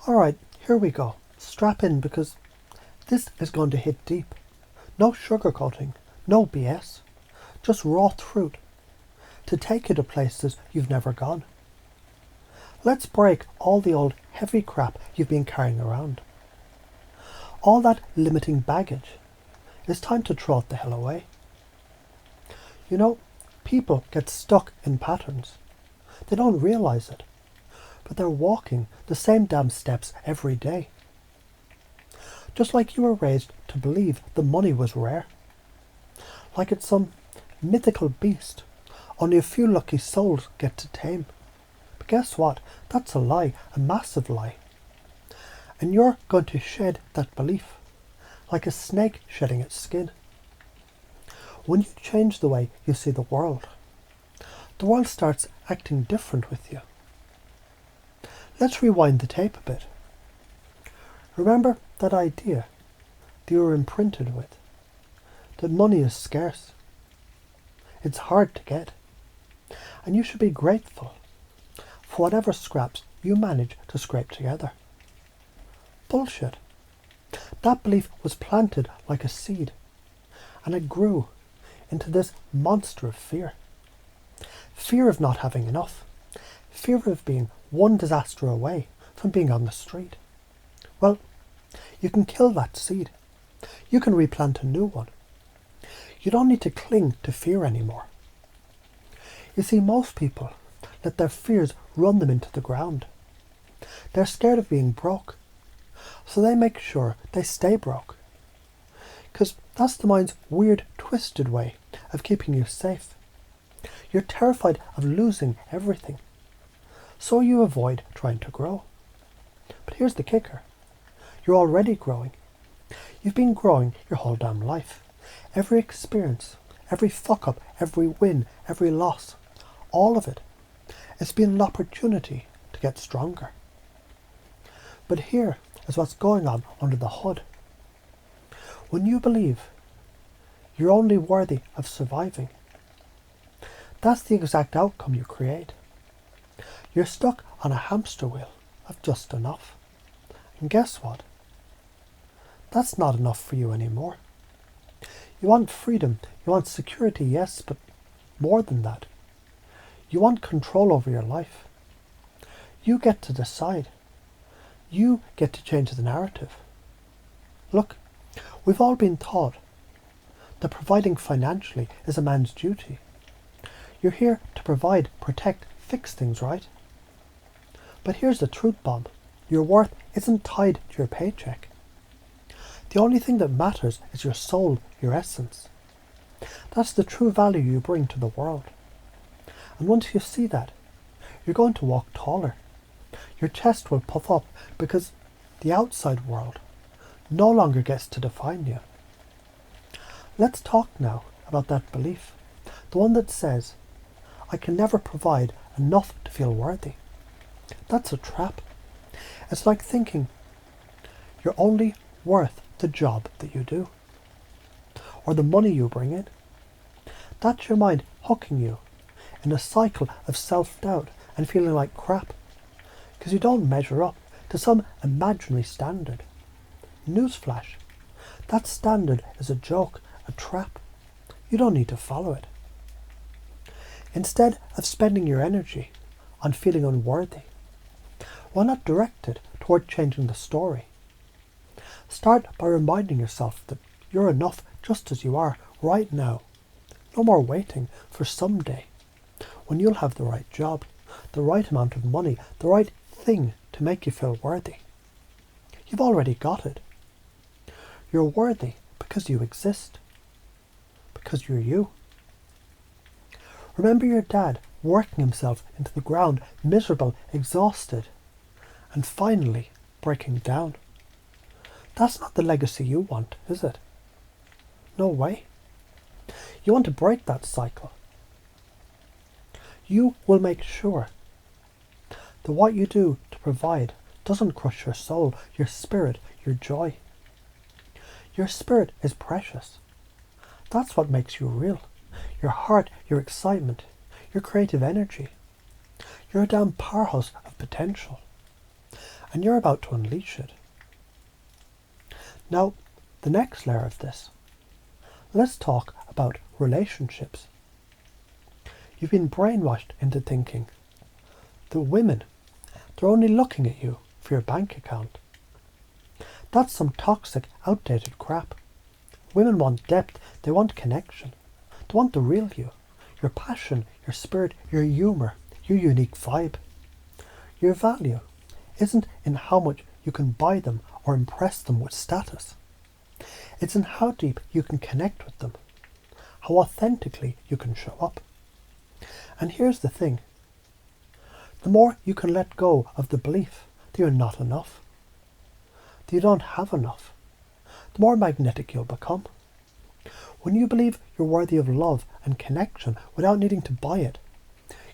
Alright, here we go. Strap in because this is going to hit deep. No sugarcoating, no BS. Just raw truth to take you to places you've never gone. Let's break all the old heavy crap you've been carrying around. All that limiting baggage. It's time to throw it the hell away. You know, people get stuck in patterns. They don't realise it, but they're walking the same damn steps every day. Just like you were raised to believe the money was rare. Like it's some mythical beast only a few lucky souls get to tame. But guess what? That's a lie, a massive lie. And you're going to shed that belief, like a snake shedding its skin. When you change the way you see the world starts acting different with you. Let's rewind the tape a bit. Remember that idea that you were imprinted with, that money is scarce. It's hard to get, and you should be grateful for whatever scraps you manage to scrape together. Bullshit. That belief was planted like a seed, and it grew into this monster of fear. Fear of not having enough. Fear of being one disaster away from being on the street. Well, you can kill that seed. You can replant a new one. You don't need to cling to fear anymore. You see, most people let their fears run them into the ground. They're scared of being broke, so they make sure they stay broke. Because that's the mind's weird, twisted way of keeping you safe. You're terrified of losing everything, so you avoid trying to grow. But here's the kicker. You're already growing. You've been growing your whole damn life. Every experience, every fuck-up, every win, every loss, all of it. It's been an opportunity to get stronger. But here is what's going on under the hood. When you believe you're only worthy of surviving, that's the exact outcome you create. You're stuck on a hamster wheel of just enough. And guess what? That's not enough for you anymore. You want freedom, you want security, yes, but more than that. You want control over your life. You get to decide. You get to change the narrative. Look, we've all been taught that providing financially is a man's duty. You're here to provide, protect, fix things, right? But here's the truth bomb. Your worth isn't tied to your paycheck. The only thing that matters is your soul, your essence. That's the true value you bring to the world. And once you see that, you're going to walk taller. Your chest will puff up because the outside world no longer gets to define you. Let's talk now about that belief. The one that says, I can never provide enough to feel worthy. That's a trap. It's like thinking you're only worth the job that you do, or the money you bring in. That's your mind hooking you in a cycle of self-doubt and feeling like crap, because you don't measure up to some imaginary standard. Newsflash, that standard is a joke, a trap. You don't need to follow it. Instead of spending your energy on feeling unworthy, why not direct it toward changing the story? Start by reminding yourself that you're enough just as you are right now. No more waiting for someday, when you'll have the right job, the right amount of money, the right thing to make you feel worthy. You've already got it. You're worthy because you exist, because you're you. Remember your dad working himself into the ground, miserable, exhausted, and finally breaking down. That's not the legacy you want, is it? No way. You want to break that cycle. You will make sure that what you do to provide doesn't crush your soul, your spirit, your joy. Your spirit is precious. That's what makes you real. Your heart, your excitement, your creative energy. You're a damn powerhouse of potential. and you're about to unleash it. Now, the next layer of this. Let's talk about relationships. You've been brainwashed into thinking the women, they're only looking at you for your bank account. That's some toxic, outdated crap. Women want depth, they want connection. They want the real you, your passion, your spirit, your humour, your unique vibe. Your value isn't in how much you can buy them or impress them with status. It's in how deep you can connect with them, how authentically you can show up. And here's the thing. The more you can let go of the belief that you're not enough, that you don't have enough, the more magnetic you'll become. When you believe you're worthy of love and connection without needing to buy it,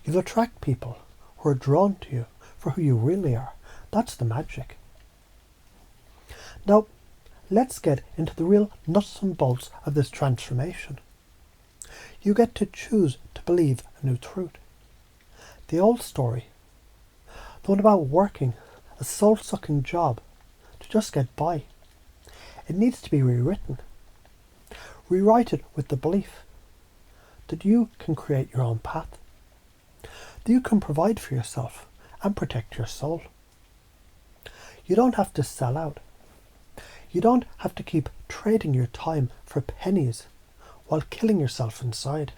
you'll attract people who are drawn to you for who you really are. That's the magic. Now, let's get into the real nuts and bolts of this transformation. You get to choose to believe a new truth. The old story, the one about working a soul-sucking job to just get by, it needs to be rewritten. Rewrite it with the belief that you can create your own path, that you can provide for yourself and protect your soul. You don't have to sell out. You don't have to keep trading your time for pennies while killing yourself inside.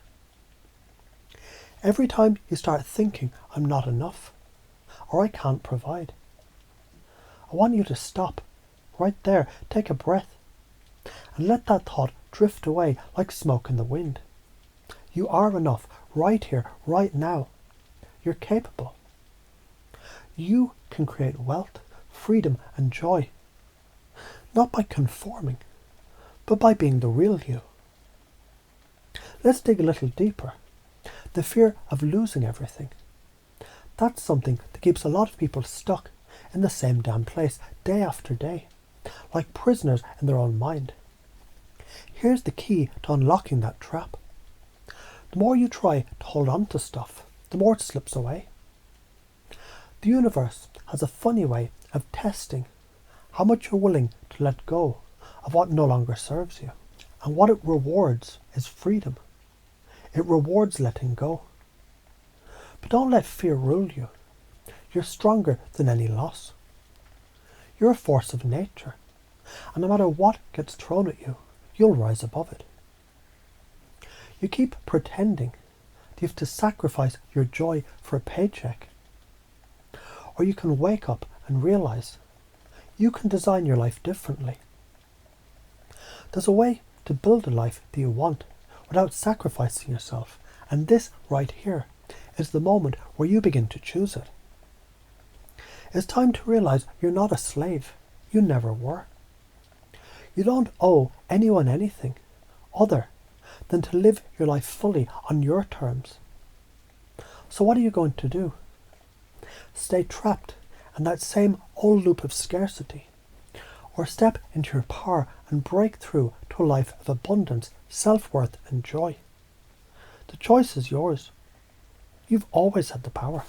Every time you start thinking, I'm not enough, or I can't provide, I want you to stop right there, take a breath, and let that thought drift away like smoke in the wind. You are enough right here, right now. You're capable. You can create wealth, freedom, and joy, not by conforming, but by being the real you. Let's dig a little deeper. The fear of losing everything. That's something that keeps a lot of people stuck in the same damn place day after day, like prisoners in their own mind. Here's the key to unlocking that trap. The more you try to hold on to stuff, the more it slips away. The universe has a funny way of testing how much you're willing to let go of what no longer serves you. And what it rewards is freedom. It rewards letting go. But don't let fear rule you. You're stronger than any loss. You're a force of nature, and no matter what gets thrown at you, you'll rise above it. You keep pretending that you have to sacrifice your joy for a paycheck. Or you can wake up and realize you can design your life differently. There's a way to build a life that you want without sacrificing yourself, and this right here is the moment where you begin to choose it. It's time to realize you're not a slave. You never were. You don't owe anyone anything other than to live your life fully on your terms. So what are you going to do? Stay trapped in that same old loop of scarcity, or step into your power and break through to a life of abundance, self-worth and joy? The choice is yours. You've always had the power.